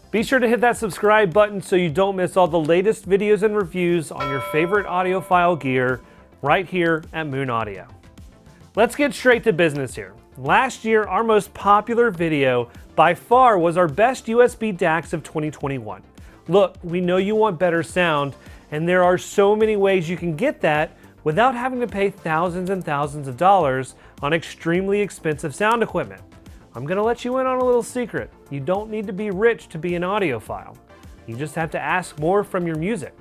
Be sure to hit that subscribe button so you don't miss all the latest videos and reviews on your favorite audiophile gear right here at Moon Audio. Let's get straight to business here. Last year, our most popular video by far was our best USB DACs of 2021. Look, we know you want better sound, and there are so many ways you can get that without having to pay thousands and thousands of dollars on extremely expensive sound equipment. I'm gonna let you in on a little secret. You don't need to be rich to be an audiophile. You just have to ask more from your music.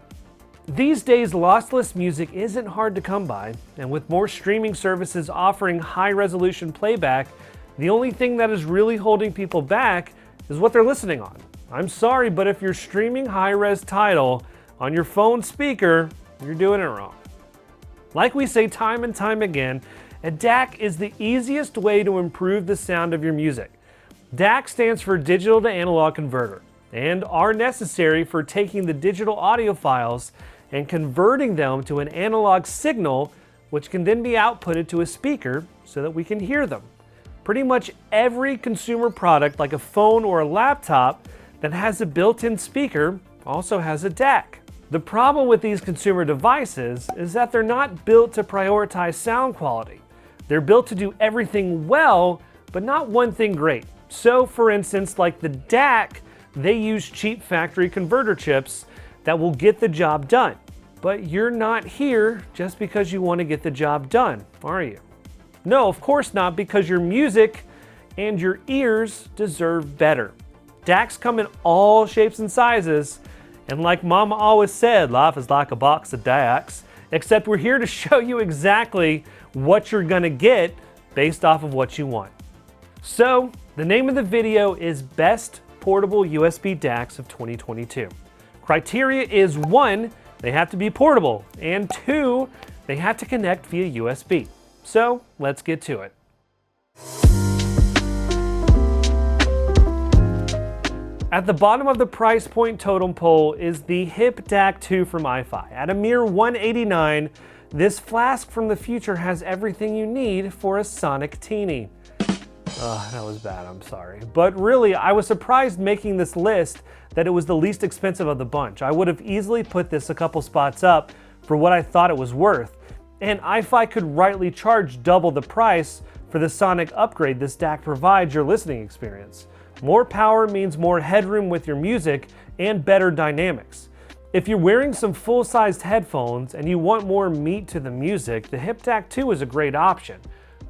These days, lossless music isn't hard to come by, and with more streaming services offering high-resolution playback, the only thing that is really holding people back is what they're listening on. I'm sorry, but if you're streaming high-res Tidal on your phone speaker, you're doing it wrong. Like we say time and time again, a DAC is the easiest way to improve the sound of your music. DAC stands for Digital to Analog Converter, and are necessary for taking the digital audio files and converting them to an analog signal, which can then be outputted to a speaker so that we can hear them. Pretty much every consumer product, like a phone or a laptop, that has a built-in speaker also has a DAC. The problem with these consumer devices is that they're not built to prioritize sound quality. They're built to do everything well, but not one thing great. So, for instance, like the DAC, they use cheap factory converter chips that will get the job done. But you're not here just because you want to get the job done, are you? No, of course not, because your music and your ears deserve better. DACs come in all shapes and sizes, and like Mama always said, life is like a box of DACs, except we're here to show you exactly what you're gonna get based off of what you want. So, the name of the video is Best Portable USB DACs of 2022. Criteria is 1, they have to be portable, and 2, they have to connect via USB. So, let's get to it. At the bottom of the price point totem pole is the Hip DAC 2 from IFI. At a mere $189, this flask from the future has everything you need for a sonic teeny. That was bad, I'm sorry. But really, I was surprised making this list that it was the least expensive of the bunch. I would have easily put this a couple spots up for what I thought it was worth. And IFI could rightly charge double the price for the sonic upgrade this DAC provides your listening experience. More power means more headroom with your music and better dynamics. If you're wearing some full-sized headphones and you want more meat to the music, the Hip DAC 2 is a great option.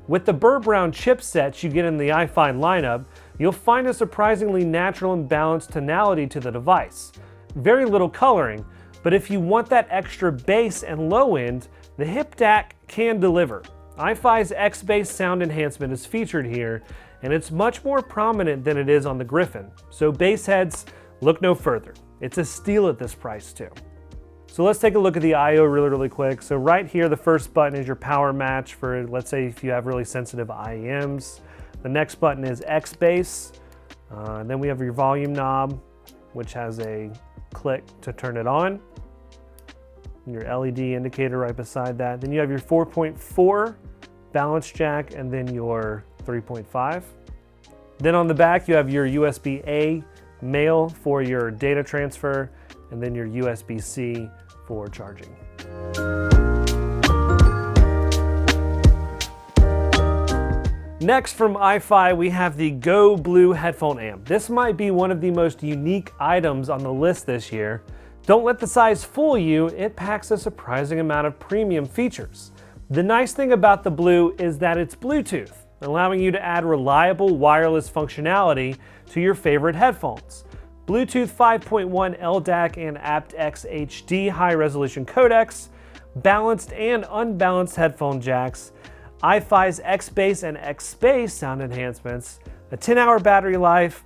With the Burr Brown chipsets you get in the IFI lineup, you'll find a surprisingly natural and balanced tonality to the device. Very little coloring, but if you want that extra bass and low end, the Hip DAC can deliver. IFI's X-Bass sound enhancement is featured here, and it's much more prominent than it is on the Griffin. So bass heads, look no further. It's a steal at this price too. So let's take a look at the I/O really quick. So right here, the first button is your power match for, let's say, if you have really sensitive IEMs. The next button is X-Bass. Then we have your volume knob, which has a click to turn it on. Your LED indicator right beside that. Then you have your 4.4 balance jack and then your 3.5. Then on the back, you have your USB-A male for your data transfer, and then your USB-C for charging. Next from IFI, we have the Go Blue headphone amp. This might be one of the most unique items on the list this year. Don't let the size fool you, it packs a surprising amount of premium features. The nice thing about the Blue is that it's Bluetooth, allowing you to add reliable wireless functionality to your favorite headphones. Bluetooth 5.1 LDAC and aptX HD high-resolution codecs, balanced and unbalanced headphone jacks, IFI's X-Bass and X-Bass sound enhancements, a 10-hour battery life,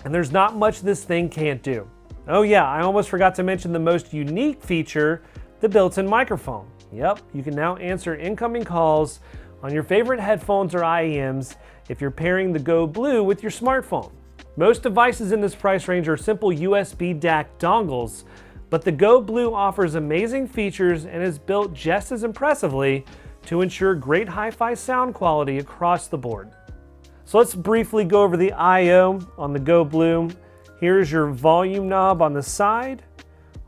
and there's not much this thing can't do. Oh yeah, I almost forgot to mention the most unique feature, the built-in microphone. Yep, you can now answer incoming calls on your favorite headphones or IEMs if you're pairing the Go Blue with your smartphone. Most devices in this price range are simple USB DAC dongles, but the Go Blue offers amazing features and is built just as impressively to ensure great hi-fi sound quality across the board. So let's briefly go over the I/O on the Go Blue. Here's your volume knob on the side.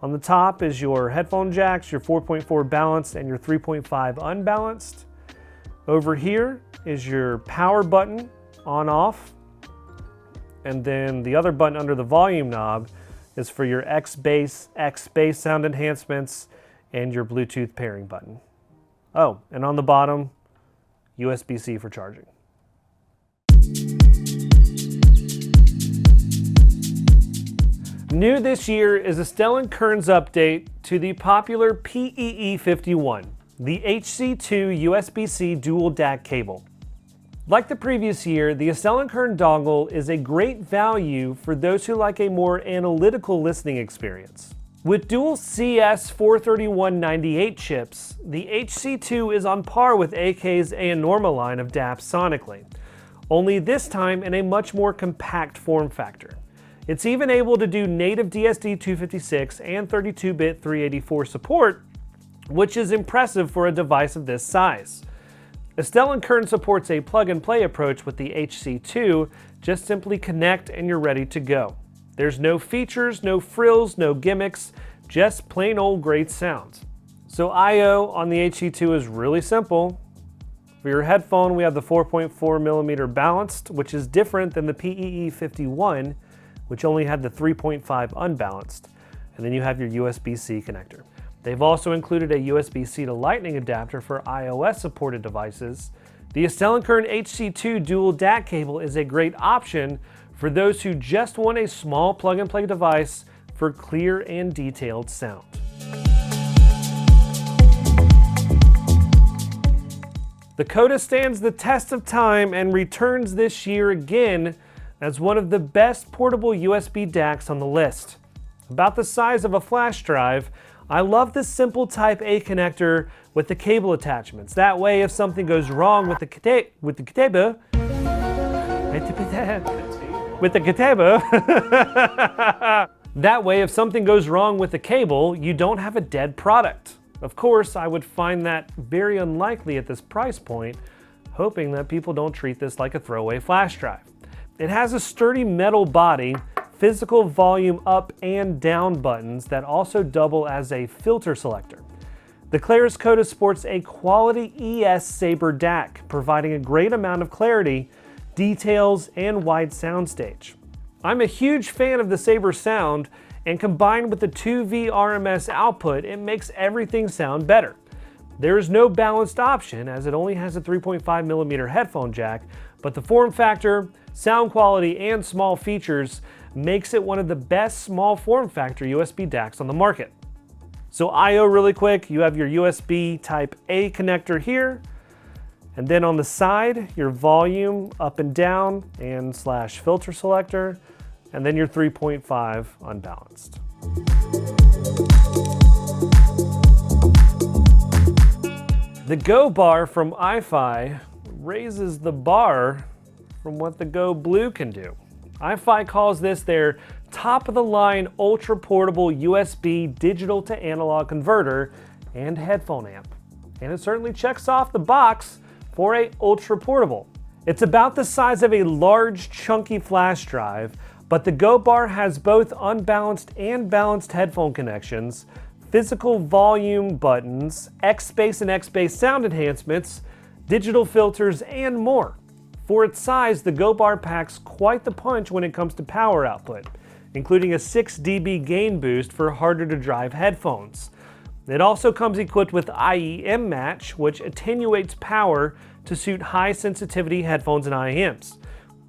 On the top is your headphone jacks, your 4.4 balanced and your 3.5 unbalanced. Over here is your power button, on off. And then the other button under the volume knob is for your X bass sound enhancements and your Bluetooth pairing button. Oh, and on the bottom, USB-C for charging. New this year is a Stellan Kearns update to the popular PEE51, the HC2 USB-C dual DAC cable. Like the previous year, the Stellan Kearns dongle is a great value for those who like a more analytical listening experience. With dual CS43198 chips, the HC2 is on par with AK's A-Norma line of DAPs sonically, only this time in a much more compact form factor. It's even able to do native DSD-256 and 32-bit 384 support, which is impressive for a device of this size. Stellan Kearns supports a plug-and-play approach with the HC2, just simply connect and you're ready to go. There's no features, no frills, no gimmicks, just plain old great sound. So I/O on the HC2 is really simple. For your headphone, we have the 4.4mm balanced, which is different than the PEE51, which only had the 3.5 unbalanced, and then you have your USB-C connector. They've also included a USB-C to Lightning adapter for iOS-supported devices. The Stellan Kearns HC2 dual DAC cable is a great option for those who just want a small plug-and-play device for clear and detailed sound. The Coda stands the test of time and returns this year again as one of the best portable USB DACs on the list. About the size of a flash drive, I love the simple Type A connector with the cable attachments. That way, if something goes wrong with the cable, that way, if something goes wrong with the cable, you don't have a dead product. Of course, I would find that very unlikely at this price point, hoping that people don't treat this like a throwaway flash drive. It has a sturdy metal body, physical volume up and down buttons that also double as a filter selector. The Claris Coda sports a quality ES Sabre DAC, providing a great amount of clarity, details, and wide soundstage. I'm a huge fan of the Sabre sound, and combined with the 2V RMS output, it makes everything sound better. There is no balanced option as it only has a 3.5mm headphone jack, but the form factor, sound quality, and small features makes it one of the best small form factor USB DACs on the market. So I/O really quick, you have your USB Type A connector here, and then on the side, your volume up and down and / filter selector, and then your 3.5 unbalanced. The GoBar from IFI raises the bar from what the Go Blue can do. IFI calls this their top-of-the-line ultra-portable USB digital to analog converter and headphone amp. And it certainly checks off the box for a ultra-portable. It's about the size of a large, chunky flash drive, but the GoBar has both unbalanced and balanced headphone connections, physical volume buttons, X-Bass and X-Bass sound enhancements, digital filters, and more. For its size, the GoBar packs quite the punch when it comes to power output, including a 6 dB gain boost for harder-to-drive headphones. It also comes equipped with IEM match, which attenuates power to suit high-sensitivity headphones and IEMs.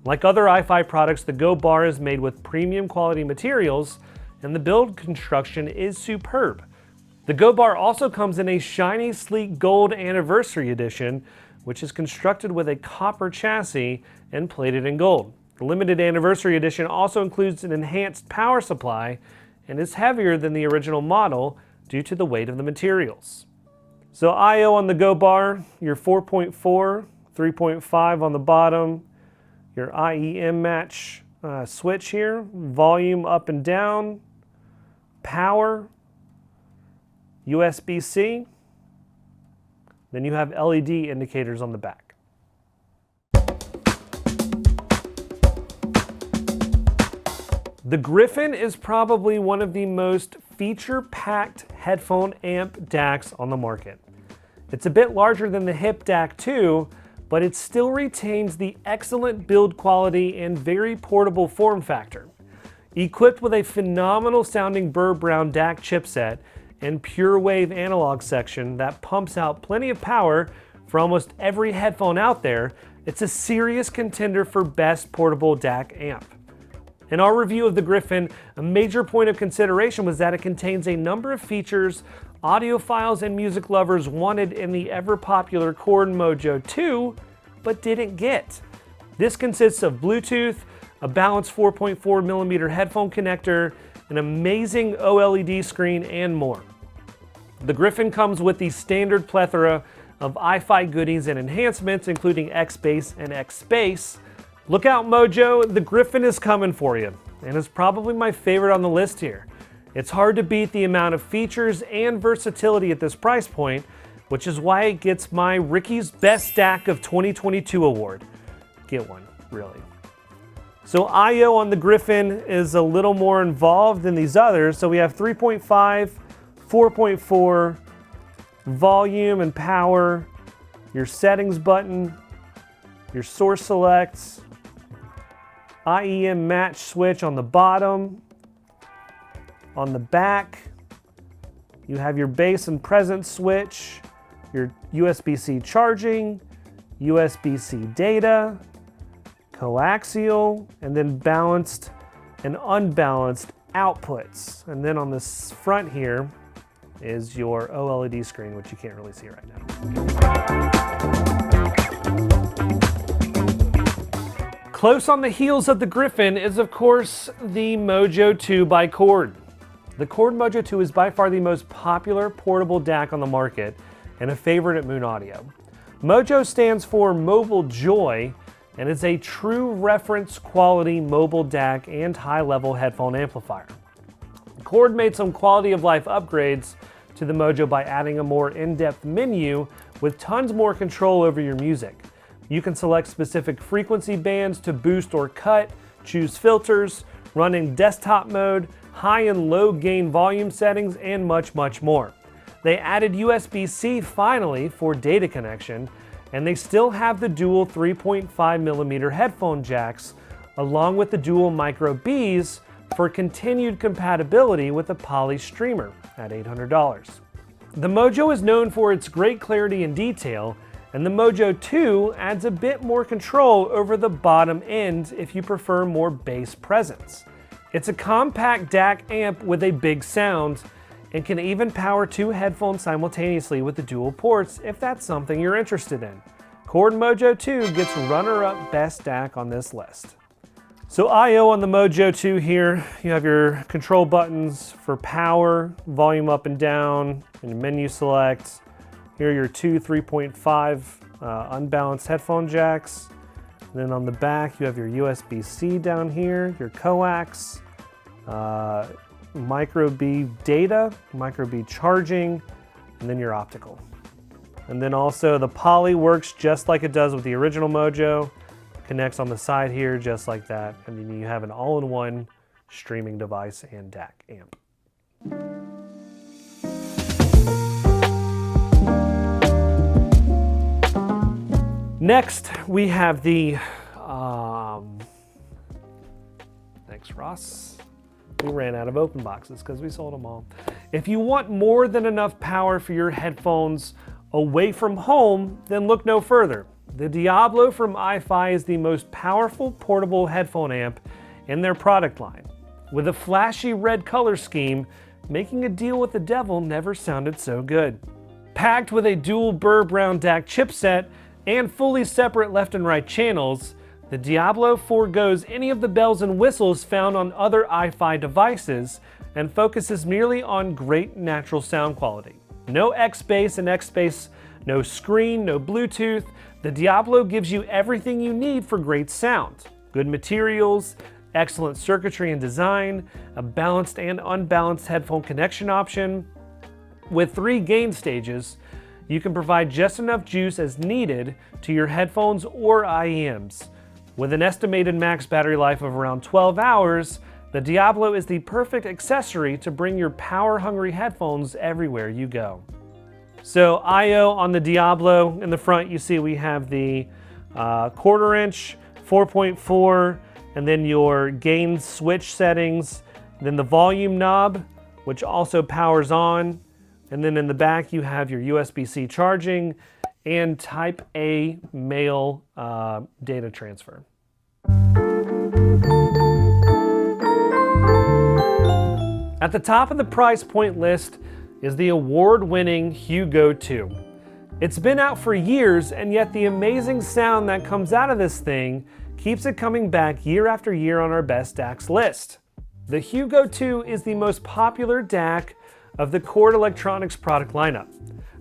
Like other IFI products, the GoBar is made with premium quality materials, and the build construction is superb. The GoBar also comes in a shiny, sleek gold anniversary edition, which is constructed with a copper chassis and plated in gold. The limited anniversary edition also includes an enhanced power supply and is heavier than the original model due to the weight of the materials. So I/O on the GoBar, your 4.4, 3.5 on the bottom, your IEM match switch here, volume up and down, power, USB-C, then you have LED indicators on the back. The Griffin is probably one of the most feature-packed headphone amp DACs on the market. It's a bit larger than the Hip DAC 2, but it still retains the excellent build quality and very portable form factor. Equipped with a phenomenal sounding Burr Brown DAC chipset and pure wave analog section that pumps out plenty of power for almost every headphone out there, it's a serious contender for best portable DAC amp. In our review of the Griffin, a major point of consideration was that it contains a number of features audiophiles and music lovers wanted in the ever-popular Chord Mojo 2, but didn't get. This consists of Bluetooth, a balanced 4.4mm headphone connector, an amazing OLED screen, and more. The Griffin comes with the standard plethora of IFI goodies and enhancements, including X-Bass and X-Space. Look out, Mojo, the Griffin is coming for you, and is probably my favorite on the list here. It's hard to beat the amount of features and versatility at this price point, which is why it gets my Ricky's Best DAC of 2022 award. Get one, really. So I/O on the Griffin is a little more involved than these others. So we have 3.5, 4.4, volume and power, your settings button, your source selects, IEM match switch on the bottom. On the back, you have your bass and presence switch, your USB-C charging, USB-C data, coaxial, and then balanced and unbalanced outputs. And then on this front here is your OLED screen, which you can't really see right now. Close on the heels of the Griffin is, of course, the Mojo 2 by Chord. The Chord Mojo 2 is by far the most popular portable DAC on the market and a favorite at Moon Audio. Mojo stands for Mobile Joy and is a true reference quality mobile DAC and high-level headphone amplifier. Chord made some quality of life upgrades to the Mojo by adding a more in-depth menu with tons more control over your music. You can select specific frequency bands to boost or cut, choose filters, run in desktop mode, high and low gain volume settings, and much, much more. They added USB-C finally for data connection, and they still have the dual 3.5mm headphone jacks, along with the dual micro Bs for continued compatibility with a Poly streamer at $800. The Mojo is known for its great clarity and detail, and the Mojo 2 adds a bit more control over the bottom end if you prefer more bass presence. It's a compact DAC amp with a big sound and can even power two headphones simultaneously with the dual ports if that's something you're interested in. Chord Mojo 2 gets runner-up best DAC on this list. So I/O on the Mojo 2 here, you have your control buttons for power, volume up and down, and menu select. Here are your two 3.5 unbalanced headphone jacks. And then on the back, you have your USB-C down here, your coax, micro B data, micro B charging, and then your optical. And then also the Poly works just like it does with the original Mojo. Connects on the side here just like that. And then you have an all-in-one streaming device and DAC amp. Next, we have the, thanks Ross. We ran out of open boxes because we sold them all. If you want more than enough power for your headphones away from home, then look no further. The Diablo from IFI is the most powerful portable headphone amp in their product line. With a flashy red color scheme, making a deal with the devil never sounded so good. Packed with a dual Burr Brown DAC chipset and fully separate left and right channels, the Diablo forgoes any of the bells and whistles found on other IFI devices and focuses merely on great natural sound quality. No X-Bass and X-Space, no screen, no Bluetooth. The Diablo gives you everything you need for great sound. Good materials, excellent circuitry and design, a balanced and unbalanced headphone connection option. With 3 gain stages, you can provide just enough juice as needed to your headphones or IEMs. With an estimated max battery life of around 12 hours, The Diablo is the perfect accessory to bring your power-hungry headphones everywhere you go. So I/O on the Diablo, in the front you see we have the 1/4 inch, 4.4, and then your gain switch settings, then the volume knob, which also powers on, and then in the back you have your USB-C charging and Type A male data transfer. At the top of the price point list is the award-winning Hugo 2. It's been out for years, and yet the amazing sound that comes out of this thing keeps it coming back year after year on our best DACs list. The Hugo 2 is the most popular DAC of the Chord Electronics product lineup.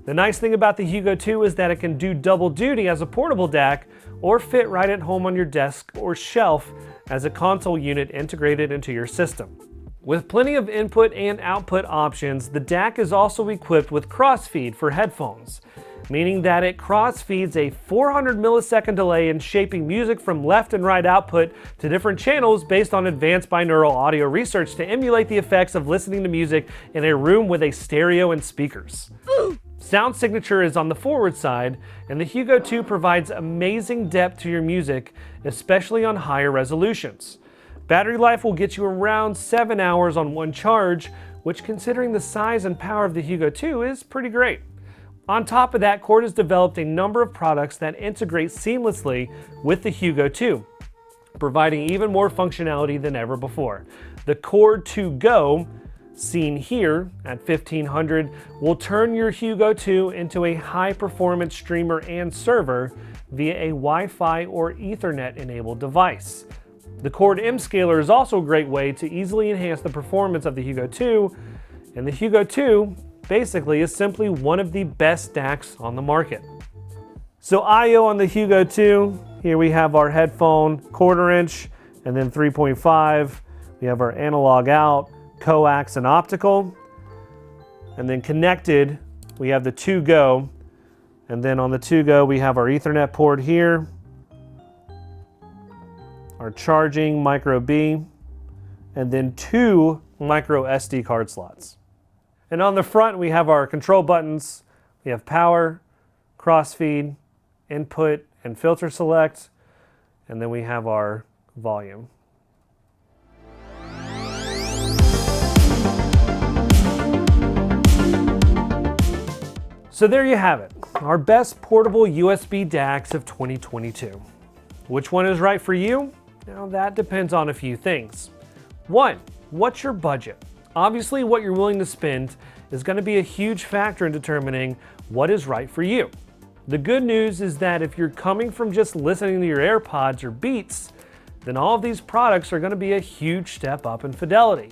The nice thing about the Hugo 2 is that it can do double duty as a portable DAC or fit right at home on your desk or shelf as a console unit integrated into your system. With plenty of input and output options, the DAC is also equipped with crossfeed for headphones, meaning that it crossfeeds a 400 millisecond delay in shaping music from left and right output to different channels based on advanced binaural audio research to emulate the effects of listening to music in a room with a stereo and speakers. Sound signature is on the forward side, and the Hugo 2 provides amazing depth to your music, especially on higher resolutions. Battery life will get you around 7 hours on one charge, which considering the size and power of the Hugo 2 is pretty great. On top of that, Chord has developed a number of products that integrate seamlessly with the Hugo 2, providing even more functionality than ever before. The Chord 2 Go, seen here at $1,500, will turn your Hugo 2 into a high-performance streamer and server via a Wi-Fi or Ethernet-enabled device. The Chord M Scaler is also a great way to easily enhance the performance of the Hugo 2, and the Hugo 2 basically is simply one of the best DACs on the market. So I/O on the Hugo 2, here we have our headphone 1/4 inch and then 3.5. We have our analog out, coax and optical. And then connected, we have the 2 Go. And then on the 2 Go, we have our Ethernet port here, our charging micro B, and then 2 micro SD card slots. And on the front, we have our control buttons. We have power, crossfeed, input, and filter select. And then we have our volume. So there you have it, our best portable USB DACs of 2022. Which one is right for you? Now that depends on a few things. 1, what's your budget? Obviously, what you're willing to spend is going to be a huge factor in determining what is right for you. The good news is that if you're coming from just listening to your AirPods or Beats, then all of these products are going to be a huge step up in fidelity.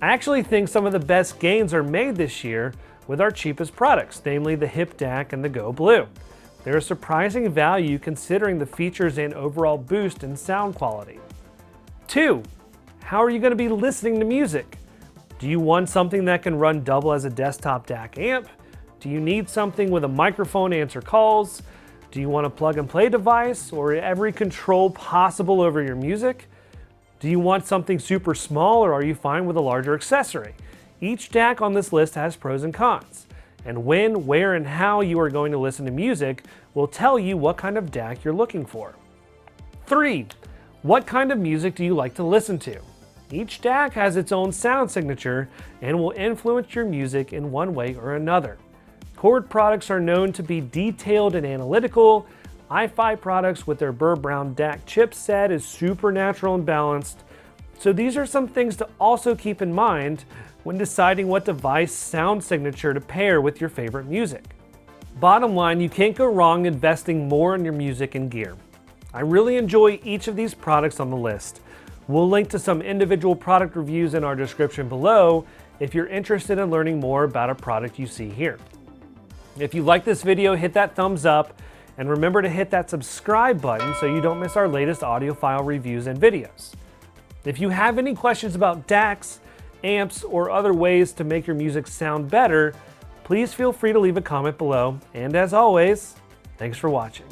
I actually think some of the best gains are made this year with our cheapest products, namely the Hip DAC and the Go Blue. They're a surprising value considering the features and overall boost in sound quality. 2, how are you going to be listening to music? Do you want something that can run double as a desktop DAC amp? Do you need something with a microphone to answer calls? Do you want a plug and play device or every control possible over your music? Do you want something super small or are you fine with a larger accessory? Each DAC on this list has pros and cons, and when, where, and how you are going to listen to music will tell you what kind of DAC you're looking for. 3, what kind of music do you like to listen to? Each DAC has its own sound signature and will influence your music in one way or another. Chord products are known to be detailed and analytical. IFI products with their Burr Brown DAC chipset is super natural and balanced. So these are some things to also keep in mind when deciding what device sound signature to pair with your favorite music. Bottom line, you can't go wrong investing more in your music and gear. I really enjoy each of these products on the list. We'll link to some individual product reviews in our description below if you're interested in learning more about a product you see here. If you like this video, hit that thumbs up and remember to hit that subscribe button so you don't miss our latest audiophile reviews and videos. If you have any questions about DACs, amps, or other ways to make your music sound better, please feel free to leave a comment below. And as always, thanks for watching.